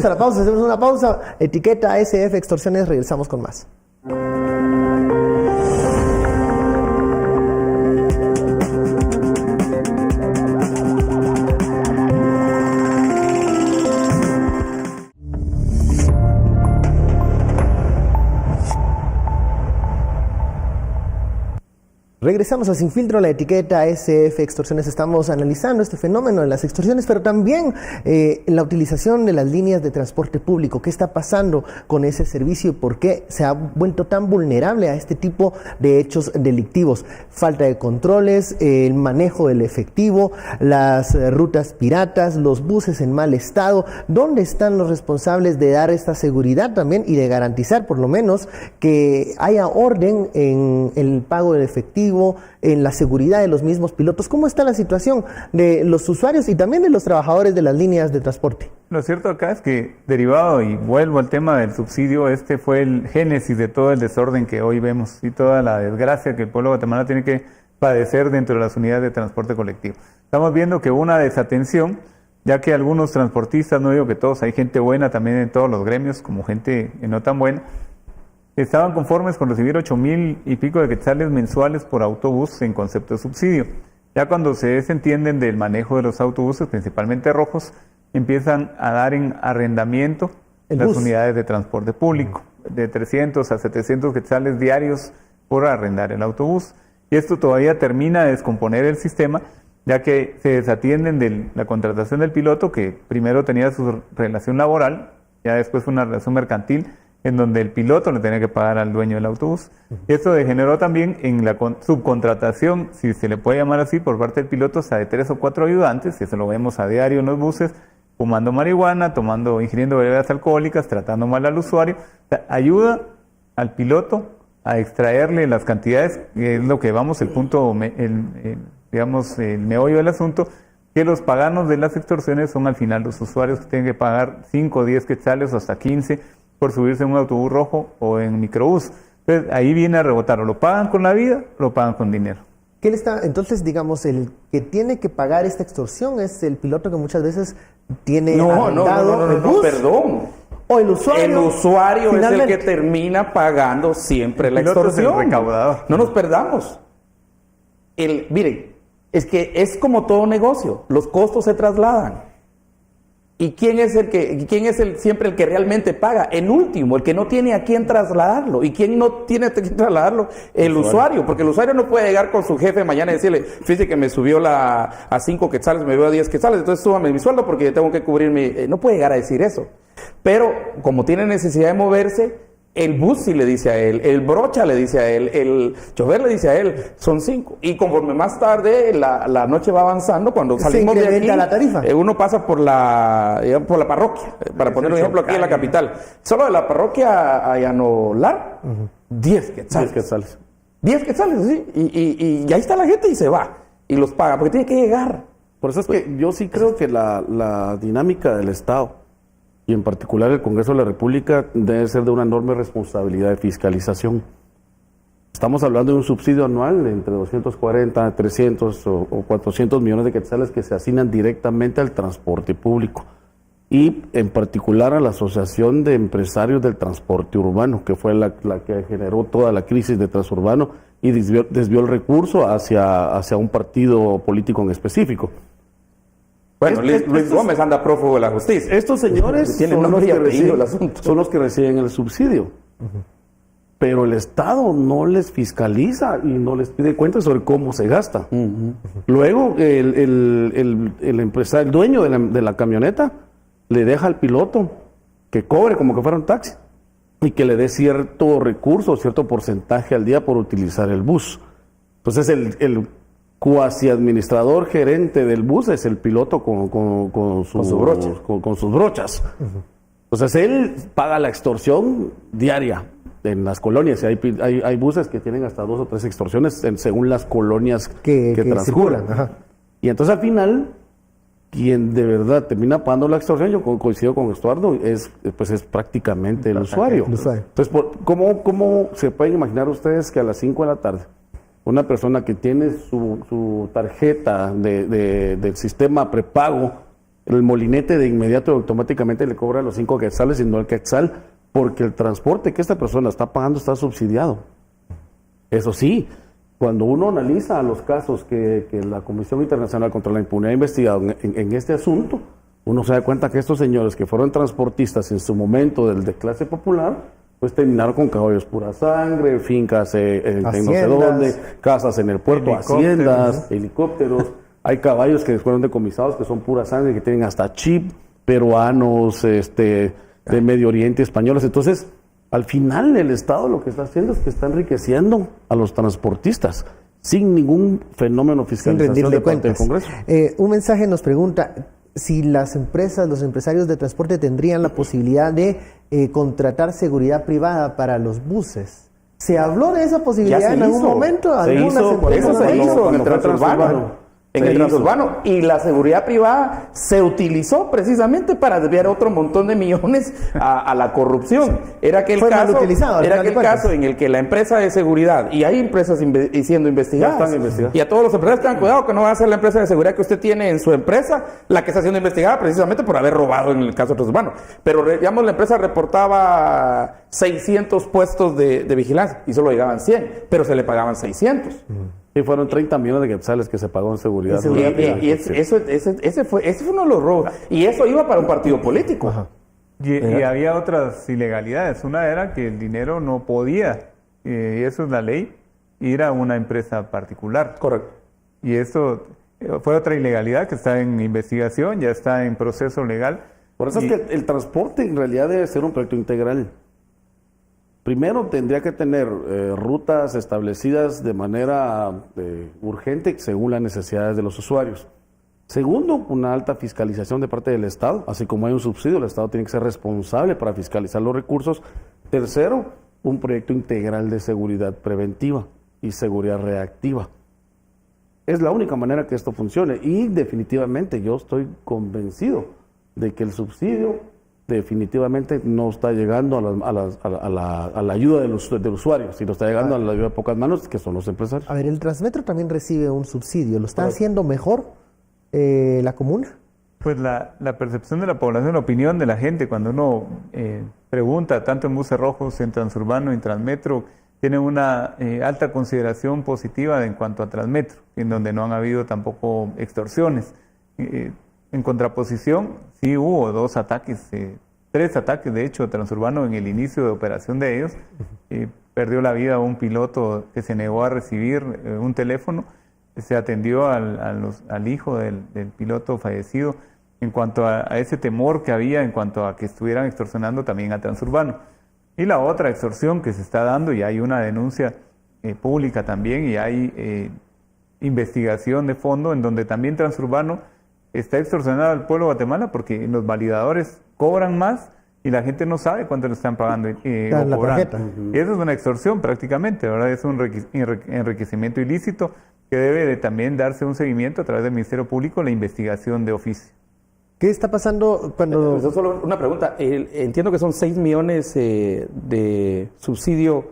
a la pausa, hacemos una pausa, etiqueta SF Extorsiones, regresamos con más. Regresamos a Sin Filtro, la etiqueta SF Extorsiones. Estamos analizando este fenómeno de las extorsiones, pero también la utilización de las líneas de transporte público. ¿Qué está pasando con ese servicio y por qué se ha vuelto tan vulnerable a este tipo de hechos delictivos? Falta de controles, el manejo del efectivo, las rutas piratas, los buses en mal estado. ¿Dónde están los responsables de dar esta seguridad también y de garantizar por lo menos que haya orden en el pago del efectivo, en la seguridad de los mismos pilotos? ¿Cómo está la situación de los usuarios y también de los trabajadores de las líneas de transporte? Lo cierto acá es que, derivado, y vuelvo al tema del subsidio, este fue el génesis de todo el desorden que hoy vemos y toda la desgracia que el pueblo de Guatemala tiene que padecer dentro de las unidades de transporte colectivo. Estamos viendo que hubo una desatención, ya que algunos transportistas, no digo que todos, hay gente buena también en todos los gremios, como gente no tan buena, estaban conformes con recibir 8,000 y pico de quetzales mensuales por autobús en concepto de subsidio. Ya cuando se desentienden del manejo de los autobuses, principalmente rojos, empiezan a dar en arrendamiento las unidades de transporte público, de 300 a 700 quetzales diarios por arrendar el autobús. Y esto todavía termina de descomponer el sistema ya que se desatienden de la contratación del piloto, que primero tenía su relación laboral, ya después fue una relación mercantil, en donde el piloto le tenía que pagar al dueño del autobús. Esto degeneró también en la subcontratación, si se le puede llamar así, por parte del piloto, hasta de 3 o 4 ayudantes, eso lo vemos a diario en los buses, fumando marihuana, ingiriendo bebidas alcohólicas, tratando mal al usuario. O sea, ayuda al piloto a extraerle las cantidades, que es lo que vamos, el punto, digamos, el meollo del asunto, que los paganos de las extorsiones son al final los usuarios que tienen que pagar 5 o 10 quetzales o hasta 15 por subirse en un autobús rojo o en microbús. Entonces ahí viene a rebotar, o lo pagan con la vida o lo pagan con dinero. ¿Qué le está, entonces, digamos, el que tiene que pagar esta extorsión es el piloto que muchas veces tiene arrendado el bus? Perdón. O el usuario. El usuario finalmente es el que termina pagando siempre la piloto es el extorsión. recaudador. No nos perdamos. Miren, es que es como todo negocio, los costos se trasladan. ¿Y quién es siempre el que realmente paga? El último, el que no tiene a quién trasladarlo. ¿Y quién no tiene a quién trasladarlo? El usuario, porque el usuario no puede llegar con su jefe mañana y decirle, fíjate que me subió a 5 quetzales, me veo a 10 quetzales, entonces súbame mi sueldo porque tengo que cubrir no puede llegar a decir eso. Pero como tiene necesidad de moverse, el bus sí le dice a él, el brocha le dice a él, el chofer le dice a él, son 5. Y conforme más tarde la noche va avanzando, cuando salimos de aquí, la tarifa. Uno pasa por la parroquia, para poner un ejemplo aquí en la capital. Solo de la parroquia a Llanolar, 10 quetzales. 10 quetzales. 10 quetzales, sí. Y ahí está la gente y se va. Y los paga, porque tiene que llegar. Por eso es que yo sí creo que la dinámica del Estado, y en particular el Congreso de la República, debe ser de una enorme responsabilidad de fiscalización. Estamos hablando de un subsidio anual de entre 240, 300 o 400 millones de quetzales que se asignan directamente al transporte público y en particular a la Asociación de Empresarios del Transporte Urbano, que fue la que generó toda la crisis de Transurbano y desvió el recurso hacia un partido político en específico. Bueno, Luis Gómez anda prófugo de la justicia. Estos señores son los que reciben el subsidio. Pero el Estado no les fiscaliza y no les pide cuentas sobre cómo se gasta. Luego, el dueño de la camioneta le deja al piloto que cobre como que fuera un taxi y que le dé cierto recurso, cierto porcentaje al día por utilizar el bus. Entonces, el cuasi administrador gerente del bus es el piloto con sus brochas. Entonces él paga la extorsión diaria en las colonias. Hay buses que tienen hasta 2 o 3 extorsiones según las colonias que transcurren. Y entonces al final, quien de verdad termina pagando la extorsión, yo coincido con Estuardo, es prácticamente el usuario. Entonces, ¿cómo se pueden imaginar ustedes que a las 5 de la tarde una persona que tiene su tarjeta del sistema prepago, el molinete de inmediato automáticamente le cobra los 5 quetzales y no el quetzal, porque el transporte que esta persona está pagando está subsidiado? Eso sí, cuando uno analiza los casos que la Comisión Internacional contra la Impunidad ha investigado en este asunto, uno se da cuenta que estos señores que fueron transportistas en su momento de clase popular, pues terminaron con caballos pura sangre, fincas en no sé dónde, casas en el puerto, haciendas, helicópteros. Hay caballos que fueron decomisados que son pura sangre, que tienen hasta chip, peruanos, de Medio Oriente, españoles. Entonces, al final el Estado lo que está haciendo es que está enriqueciendo a los transportistas sin ningún fenómeno fiscalización de parte del Congreso. Un mensaje nos pregunta si las empresas, los empresarios de transporte tendrían la posibilidad de contratar seguridad privada para los buses. ¿Se habló de esa posibilidad en algún momento? Por eso se hizo en el Transurbano. En el Transurbano. Y la seguridad privada se utilizó precisamente para desviar otro montón de millones a la corrupción. Era aquel caso en el que la empresa de seguridad, y hay empresas siendo investigadas, y a todos los empresarios tengan cuidado que no va a ser la empresa de seguridad que usted tiene en su empresa la que está siendo investigada precisamente por haber robado en el caso de Transurbano. Pero digamos, la empresa reportaba 600 puestos de vigilancia y solo llegaban 100, pero se le pagaban 600. Y fueron 30 millones de quetzales que se pagó en seguridad. Y ese fue uno de los robos. Y eso iba para un partido político. Y había otras ilegalidades. Una era que el dinero no podía, y eso es la ley, ir a una empresa particular. Correcto. Y eso fue otra ilegalidad que está en investigación, ya está en proceso legal. Por eso es que el transporte en realidad debe ser un proyecto integral. Primero tendría que tener rutas establecidas de manera urgente según las necesidades de los usuarios. Segundo, una alta fiscalización de parte del Estado, así como hay un subsidio, el Estado tiene que ser responsable para fiscalizar los recursos. Tercero, un proyecto integral de seguridad preventiva y seguridad reactiva. Es la única manera que esto funcione y definitivamente yo estoy convencido de que el subsidio definitivamente no está llegando a la ayuda del usuario, sino está llegando a la ayuda de pocas manos, que son los empresarios. A ver, el Transmetro también recibe un subsidio. ¿Lo está haciendo mejor la comuna? Pues la percepción de la población, la opinión de la gente, cuando uno pregunta, tanto en buses rojos, en Transurbano, en Transmetro, tiene una alta consideración positiva en cuanto a Transmetro, en donde no han habido tampoco extorsiones. En contraposición, sí hubo 2 ataques, 3 ataques, de hecho, Transurbano en el inicio de operación de ellos. Perdió la vida un piloto que se negó a recibir un teléfono. Se atendió al hijo del piloto fallecido en cuanto a ese temor que había en cuanto a que estuvieran extorsionando también a Transurbano. Y la otra extorsión que se está dando, y hay una denuncia pública también, y hay investigación de fondo en donde también Transurbano está extorsionando al pueblo de Guatemala porque los validadores cobran más y la gente no sabe cuánto le están pagando o cobrando. Y eso es una extorsión prácticamente, ¿verdad? Es un enriquecimiento ilícito que debe de también darse un seguimiento a través del Ministerio Público, la investigación de oficio. ¿Qué está pasando cuando...? Solo una pregunta. Entiendo que son 6 millones de subsidio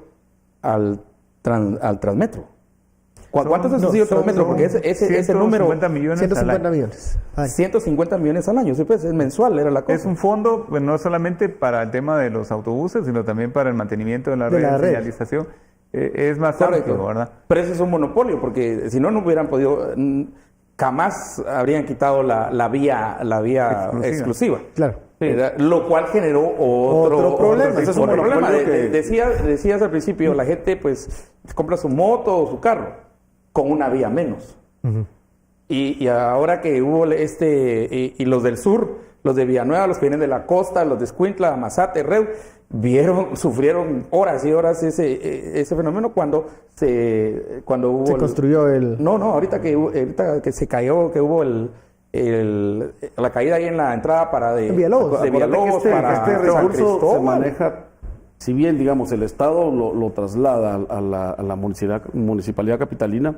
al Transmetro. ¿Cuánto es el subsidio al Transmetro? Porque ese número... 150 millones 150 millones. 150 millones al año. Sí, pues, es mensual, era la cosa. Es un fondo, pues, no solamente para el tema de los autobuses, sino también para el mantenimiento de la red de señalización. Es más amplio, ¿verdad? Pero eso es un monopolio, porque si no, no hubieran podido... jamás habrían quitado la vía exclusiva. Claro. Lo cual generó otro problema. Ese es un problema. Decías al principio, la gente pues compra su moto o su carro con una vía menos. Y ahora que hubo y los del sur, los de Villanueva, los que vienen de la costa, los de Escuintla, Mazate, Reu, sufrieron horas y horas ese fenómeno cuando hubo... Se construyó el... No, ahorita que se cayó, que hubo la caída ahí en la entrada de Villalobos para este recurso se maneja, si bien digamos el Estado lo traslada a la municipalidad capitalina,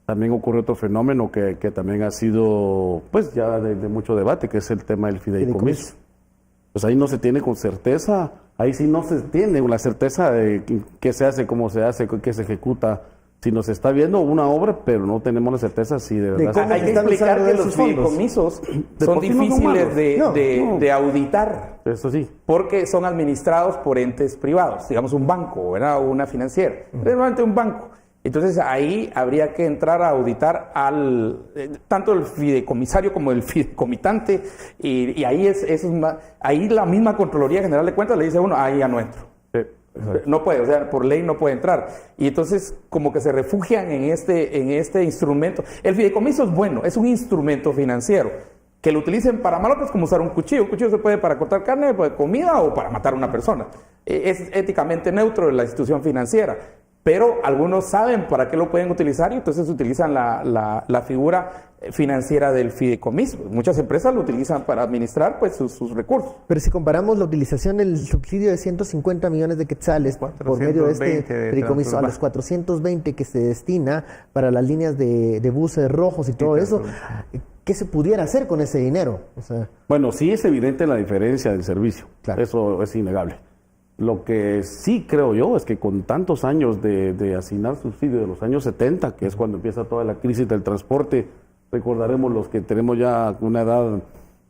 también ocurre otro fenómeno que también ha sido pues ya de mucho debate, que es el tema del fideicomiso. Pues ahí no se tiene con certeza, ahí sí no se tiene la certeza de qué se hace, cómo se hace, qué se ejecuta. Si nos está viendo una obra, pero no tenemos la certeza si de verdad... Hay que explicar que los fideicomisos son difíciles de auditar. Eso sí. Porque son administrados por entes privados, digamos un banco, ¿verdad? O una financiera. Realmente un banco. Entonces ahí habría que entrar a auditar tanto el fideicomisario como el fideicomitante, y ahí ahí la misma Contraloría General de Cuentas le dice a uno, ahí ya no entro. No puede, o sea, por ley no puede entrar. Y entonces como que se refugian en este instrumento. El fideicomiso es bueno, es un instrumento financiero. Que lo utilicen para malo, pues como usar un cuchillo. Un cuchillo se puede para cortar carne, para comida o para matar a una persona. Es éticamente neutro en la institución financiera. Pero algunos saben para qué lo pueden utilizar y entonces utilizan la figura financiera del fideicomiso. Muchas empresas lo utilizan para administrar pues sus recursos. Pero si comparamos la utilización del subsidio de 150 millones de quetzales por medio de este fideicomiso a los 420 que se destina para las líneas de buses rojos y todo eso, ¿qué se pudiera hacer con ese dinero? O sea, bueno, sí es evidente la diferencia del servicio. Claro. Eso es innegable. Lo que sí creo yo es que con tantos años de asignar subsidio de los años 70, que es cuando empieza toda la crisis del transporte, recordaremos los que tenemos ya una edad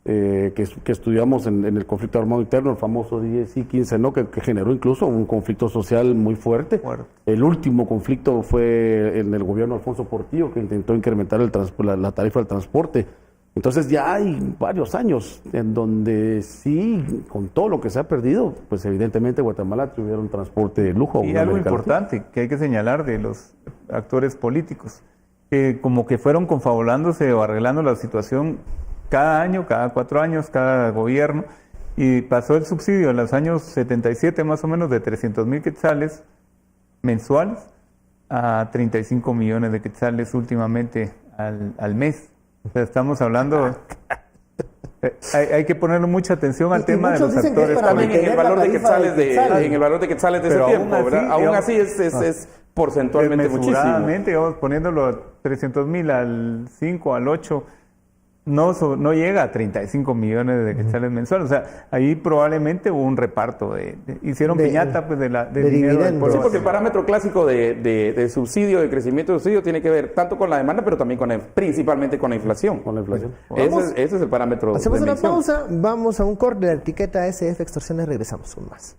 que estudiamos en el conflicto armado interno, el famoso 10 y 15, ¿no? que generó incluso un conflicto social muy fuerte. El último conflicto fue en el gobierno de Alfonso Portillo, que intentó incrementar la tarifa del transporte. Entonces ya hay varios años en donde sí, con todo lo que se ha perdido, pues evidentemente Guatemala tuviera un transporte de lujo. Y algo importante que hay que señalar de los actores políticos. que como que fueron confabulándose o arreglando la situación cada año, cada 4 años, cada gobierno, y pasó el subsidio en los años 77 más o menos de 300,000 quetzales mensuales a 35 millones de quetzales últimamente al mes. O sea, estamos hablando... Hay que ponerle mucha atención al tema de los actores. También en el valor de quetzales de ese tiempo, ¿verdad? Aún así es porcentualmente muchísimo. Digamos, poniéndolo 300,000 al 5, al 8, no llega a 35 millones de quetzales mensuales. O sea, ahí probablemente hubo un reparto. Hicieron piñata pues, de dinero del pueblo. Sí, porque el parámetro clásico de subsidio, de crecimiento de subsidio, tiene que ver tanto con la demanda, pero también principalmente con la inflación. Con la inflación. Ese es el parámetro. Hacemos una pausa, vamos a un corte de la etiqueta SF Extorsiones, regresamos con más.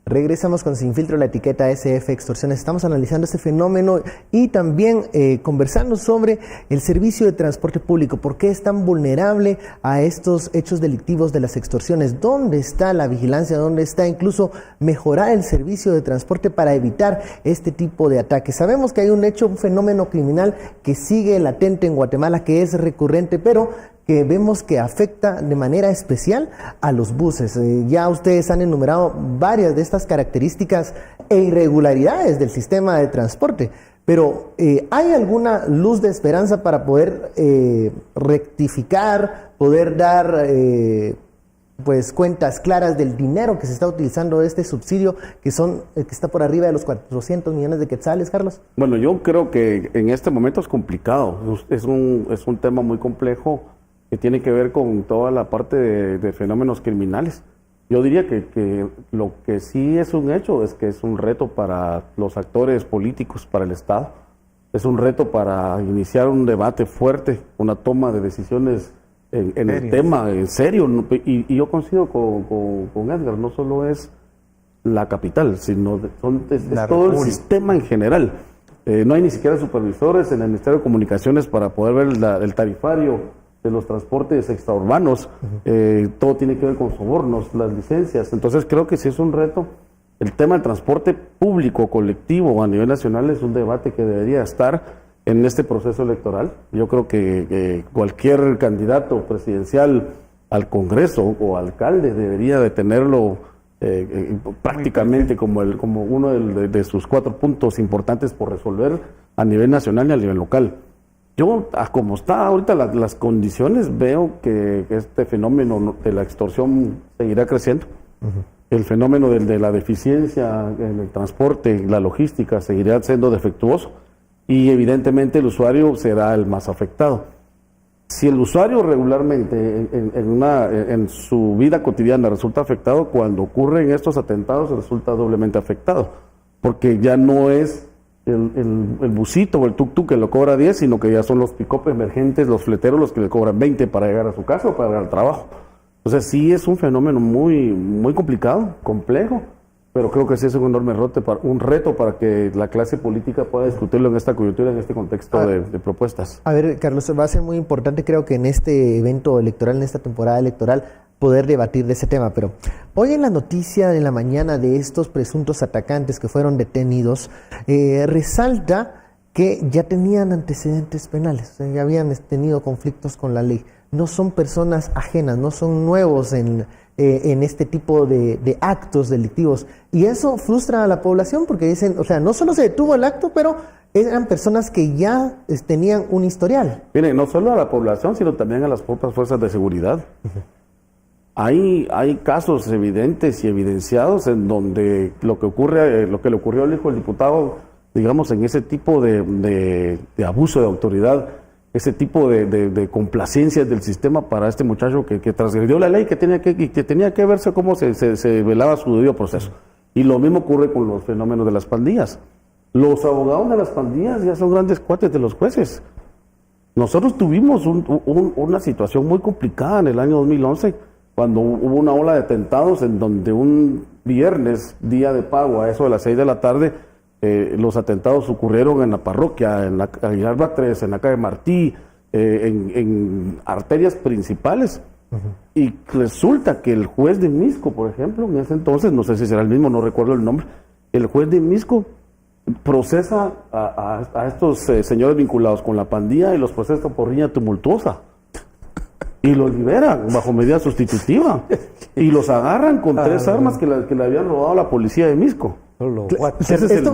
Regresamos con Sin Filtro, la etiqueta SF Extorsiones. Estamos analizando este fenómeno y también conversando sobre el servicio de transporte público. ¿Por qué es tan vulnerable a estos hechos delictivos de las extorsiones? ¿Dónde está la vigilancia? ¿Dónde está incluso mejorar el servicio de transporte para evitar este tipo de ataques? Sabemos que hay un fenómeno criminal que sigue latente en Guatemala, que es recurrente, pero que vemos que afecta de manera especial a los buses. Ya ustedes han enumerado varias de estas características e irregularidades del sistema de transporte, pero ¿hay alguna luz de esperanza para poder rectificar, poder dar pues cuentas claras del dinero que se está utilizando este subsidio que está por arriba de los 400 millones de quetzales, Carlos? Bueno, yo creo que en este momento es complicado, es un tema muy complejo que tiene que ver con toda la parte de fenómenos criminales. Yo diría que lo que sí es un hecho es que es un reto para los actores políticos, para el Estado. Es un reto para iniciar un debate fuerte, una toma de decisiones en el tema, en serio. Y yo coincido con Edgar, no solo es la capital, sino es todo el sistema en general. No hay ni siquiera supervisores en el Ministerio de Comunicaciones para poder ver el tarifario de los transportes extraurbanos. Todo tiene que ver con sobornos, las licencias. Entonces creo que sí es un reto. El tema del transporte público, colectivo a nivel nacional es un debate que debería estar en este proceso electoral. Yo creo que cualquier candidato presidencial al Congreso o alcalde debería de tenerlo prácticamente como uno de sus 4 puntos importantes por resolver a nivel nacional y a nivel local. Yo, como está ahorita las condiciones, veo que este fenómeno de la extorsión seguirá creciendo. El fenómeno de la deficiencia en el transporte, la logística, seguirá siendo defectuoso y evidentemente el usuario será el más afectado. Si el usuario regularmente en su vida cotidiana resulta afectado, cuando ocurren estos atentados resulta doblemente afectado, porque ya no es el busito o el tuk-tuk que lo cobra 10, sino que ya son los pick-up emergentes, los fleteros los que le cobran 20 para llegar a su casa o para llegar al trabajo. Entonces sí es un fenómeno muy, muy complicado, complejo, pero creo que sí es un enorme reto para que la clase política pueda discutirlo en esta coyuntura, en este contexto de propuestas. A ver, Carlos, va a ser muy importante, creo que en este evento electoral, en esta temporada electoral, poder debatir de ese tema, pero hoy en la noticia de la mañana de estos presuntos atacantes que fueron detenidos, resalta que ya tenían antecedentes penales, o sea, ya habían tenido conflictos con la ley. No son personas ajenas, no son nuevos en este tipo de actos delictivos. Y eso frustra a la población porque dicen, o sea, no solo se detuvo el acto, pero eran personas que ya tenían un historial. Mire, no solo a la población, sino también a las propias fuerzas de seguridad. Hay casos evidentes y evidenciados en donde lo que le ocurrió al hijo del diputado, digamos, en ese tipo de abuso de autoridad, ese tipo de complacencias del sistema para este muchacho que transgredió la ley, que tenía que verse cómo se velaba su debido proceso. Y lo mismo ocurre con los fenómenos de las pandillas. Los abogados de las pandillas ya son grandes cuates de los jueces. Nosotros tuvimos una situación muy complicada en el año 2011, cuando hubo una ola de atentados en donde un viernes, día de pago, a eso de las 6 de la tarde, los atentados ocurrieron en la parroquia, en la calle Batres, en la calle Martí, en arterias principales. Y resulta que el juez de Misco, por ejemplo, en ese entonces, no sé si será el mismo, no recuerdo el nombre, el juez de Misco procesa a estos señores vinculados con la pandilla y los procesa por riña tumultuosa. Y los liberan bajo medida sustitutiva. Y los agarran con 3 armas que le habían robado a la policía de Misco.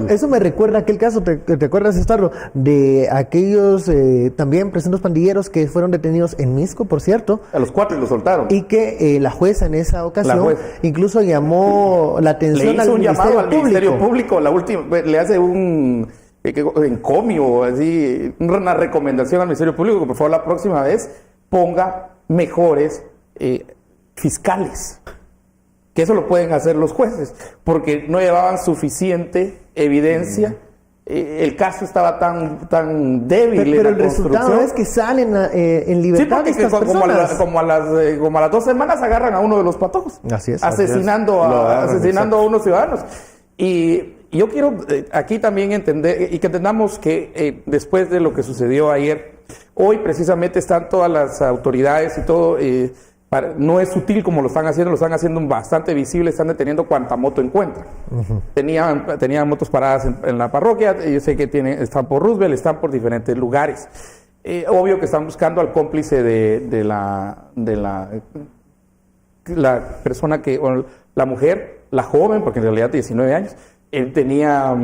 Eso me recuerda a aquel caso, ¿te acuerdas, Estarro? De aquellos también presuntos pandilleros que fueron detenidos en Misco, por cierto. A los 4 los soltaron. Y que la jueza en esa ocasión incluso llamó la atención le hizo un llamado al Ministerio Público, la última, le hace un encomio, así, una recomendación al Ministerio Público que por favor la próxima vez ponga mejores fiscales. Que eso lo pueden hacer los jueces, porque no llevaban suficiente evidencia. El caso estaba tan débil. Pero el resultado es que salen en libertad de estas personas. Como a las 2 semanas agarran a uno de los patojos. Así es. Asesinando a unos ciudadanos. Y yo quiero aquí también entender, y que entendamos que después de lo que sucedió ayer, hoy precisamente están todas las autoridades y todo... no es sutil como lo están haciendo bastante visible, están deteniendo cuanta moto encuentran. Tenían motos paradas en la parroquia, yo sé que están por Roosevelt, están por diferentes lugares. Obvio que están buscando al cómplice de la persona o la mujer, la joven, porque en realidad 19 años, él tenía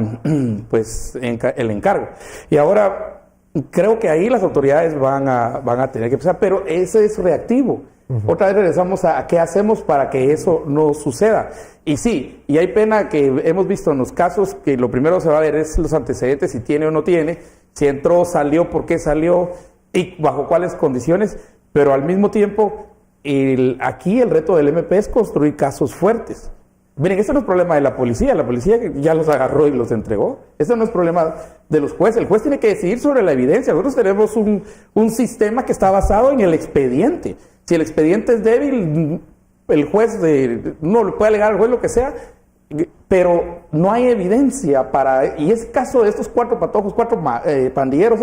pues el encargo. Y ahora creo que ahí las autoridades van a tener que empezar, pero ese es reactivo. Otra vez regresamos a qué hacemos para que eso no suceda. Y sí, y hay pena que hemos visto en los casos que lo primero se va a ver es los antecedentes, si tiene o no tiene, si entró, salió, por qué salió y bajo cuáles condiciones, pero al mismo tiempo aquí el reto del MP es construir casos fuertes. Miren, este no es problema de la policía ya los agarró y los entregó. Este no es problema de los jueces, el juez tiene que decidir sobre la evidencia. Nosotros tenemos un sistema que está basado en el expediente. Si el expediente es débil, el juez no le puede alegar al juez lo que sea, pero no hay evidencia y ese caso de estos 4 patojos, 4 pandilleros,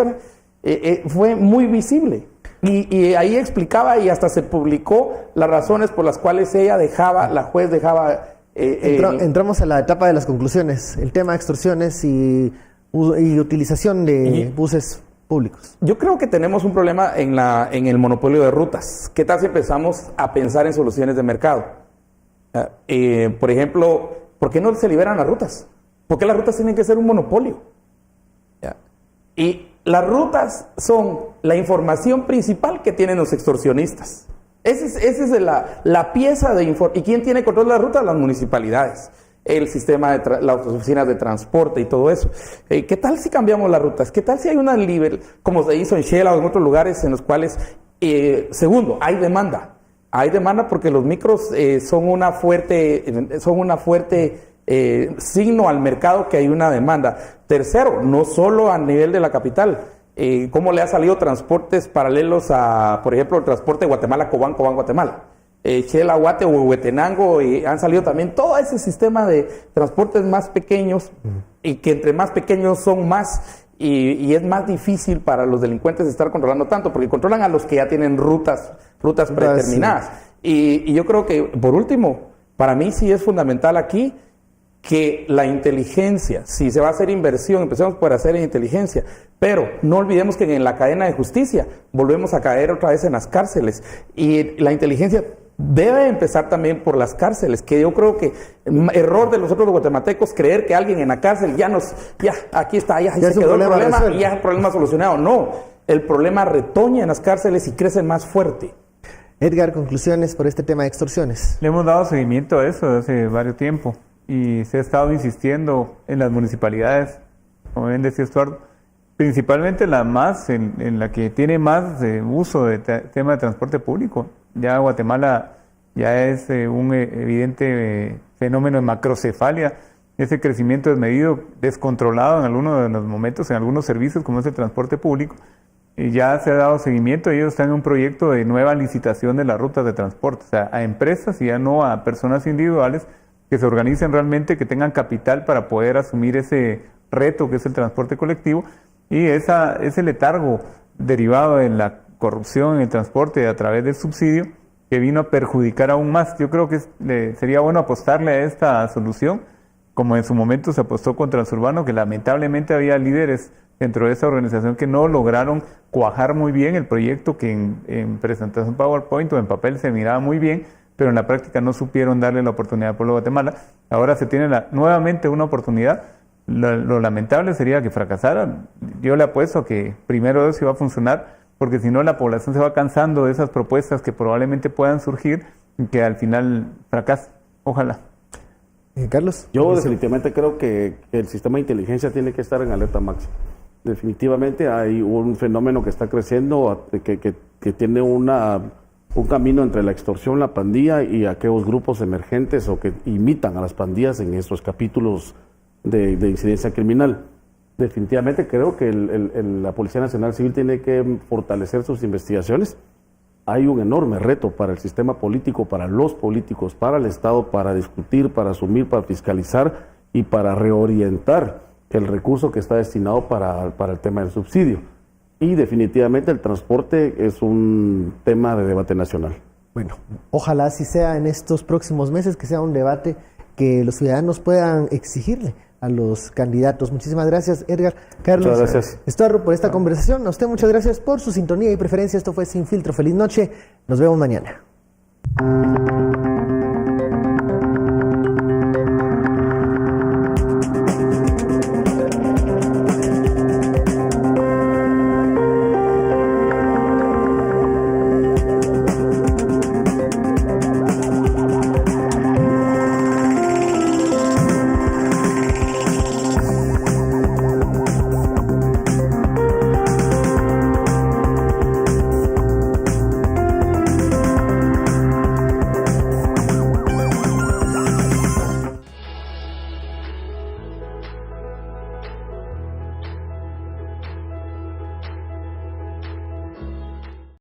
fue muy visible. Y ahí explicaba y hasta se publicó las razones por las cuales la juez dejaba... Entramos a la etapa de las conclusiones, el tema de extorsiones y utilización de buses públicos. Yo creo que tenemos un problema en el monopolio de rutas. ¿Qué tal si empezamos a pensar en soluciones de mercado? Por ejemplo, ¿por qué no se liberan las rutas? ¿Por qué las rutas tienen que ser un monopolio? Y las rutas son la información principal que tienen los extorsionistas. Esa es la pieza de información. ¿Y quién tiene control de las rutas? Las municipalidades. El sistema de las oficinas de transporte y todo eso. ¿Qué tal si cambiamos las rutas? ¿Qué tal si hay una libre, como se hizo en Shela o en otros lugares en los cuales, segundo, hay demanda? Hay demanda porque los micros son una fuerte signo al mercado que hay una demanda. Tercero, no solo a nivel de la capital. ¿Cómo le ha salido transportes paralelos a, por ejemplo, el transporte de Guatemala-Cobán, Cobán-Guatemala? Shela, Guate o Huehuetenango, y han salido también todo ese sistema de transportes más pequeños, y que entre más pequeños son más, y es más difícil para los delincuentes estar controlando tanto, porque controlan a los que ya tienen rutas predeterminadas. Sí. Y yo creo que, por último, para mí sí es fundamental aquí que la inteligencia, si se va a hacer inversión, empecemos por hacer inteligencia, pero no olvidemos que en la cadena de justicia volvemos a caer otra vez en las cárceles, y la inteligencia debe empezar también por las cárceles, que yo creo que error de nosotros los guatemaltecos creer que alguien en la cárcel ya aquí está, ya se quedó el problema y ya el problema solucionado. No, el problema retoña en las cárceles y crece más fuerte. Edgar, conclusiones por este tema de extorsiones. Le hemos dado seguimiento a eso hace varios tiempo y se ha estado insistiendo en las municipalidades, como bien decía Estuardo, principalmente en la que tiene más uso de tema de transporte público. Ya Guatemala ya es un evidente fenómeno de macrocefalia, ese crecimiento desmedido, descontrolado en algunos de los momentos, en algunos servicios como es el transporte público, y ya se ha dado seguimiento. Ellos están en un proyecto de nueva licitación de las rutas de transporte, o sea, a empresas y ya no a personas individuales que se organicen realmente, que tengan capital para poder asumir ese reto que es el transporte colectivo, y ese letargo derivado de la corrupción en el transporte a través del subsidio que vino a perjudicar aún más. Yo creo que sería bueno apostarle a esta solución, como en su momento se apostó con Transurbano, que lamentablemente había líderes dentro de esa organización que no lograron cuajar muy bien el proyecto, que en presentación PowerPoint o en papel se miraba muy bien, pero en la práctica no supieron darle la oportunidad al pueblo de Guatemala. Ahora se tiene nuevamente una oportunidad. Lo lamentable sería que fracasara. Yo le apuesto a que primero eso iba a funcionar, porque si no la población se va cansando de esas propuestas que probablemente puedan surgir y que al final fracasen. Ojalá. Carlos. Yo definitivamente creo que el sistema de inteligencia tiene que estar en alerta máxima. Definitivamente hay un fenómeno que está creciendo, que tiene un camino entre la extorsión, la pandilla y aquellos grupos emergentes o que imitan a las pandillas en esos capítulos de incidencia criminal. Definitivamente creo que la Policía Nacional Civil tiene que fortalecer sus investigaciones. Hay un enorme reto para el sistema político, para los políticos, para el Estado, para discutir, para asumir, para fiscalizar y para reorientar el recurso que está destinado para el tema del subsidio. Y definitivamente el transporte es un tema de debate nacional. Bueno, ojalá así sea en estos próximos meses, que sea un debate que los ciudadanos puedan exigirle a los candidatos. Muchísimas gracias, Edgar. Carlos, muchas gracias. Estorro, por esta conversación. A usted muchas gracias por su sintonía y preferencia. Esto fue Sin Filtro. Feliz noche. Nos vemos mañana.